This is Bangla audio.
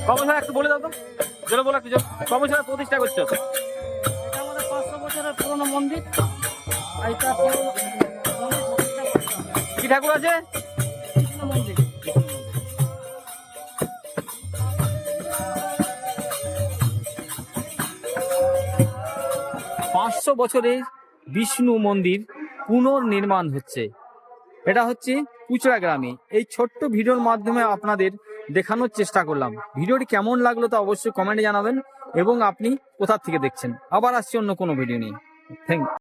কবছর একটু বলে দাও তো, যেটা বলো একটু, কবছর প্রতিষ্ঠা করছো? এটা আমাদের 500 বছরের পুরনো মন্দির। এটা কি ঠাকুর আছে? কৃষ্ণ মন্দির। 500 বছরের বিষ্ণু মন্দির পুনর্নির্মাণ হচ্ছে। এটা হচ্ছে কুচড়া গ্রামে। এই ছোট্ট ভিডিওর মাধ্যমে আপনাদের দেখানোর চেষ্টা করলাম। ভিডিওটি কেমন লাগলো তা অবশ্যই কমেন্টে জানাবেন এবং আপনি কোথা থেকে দেখছেন। আবার আসছি অন্য কোনো ভিডিও নিয়ে। Thank you.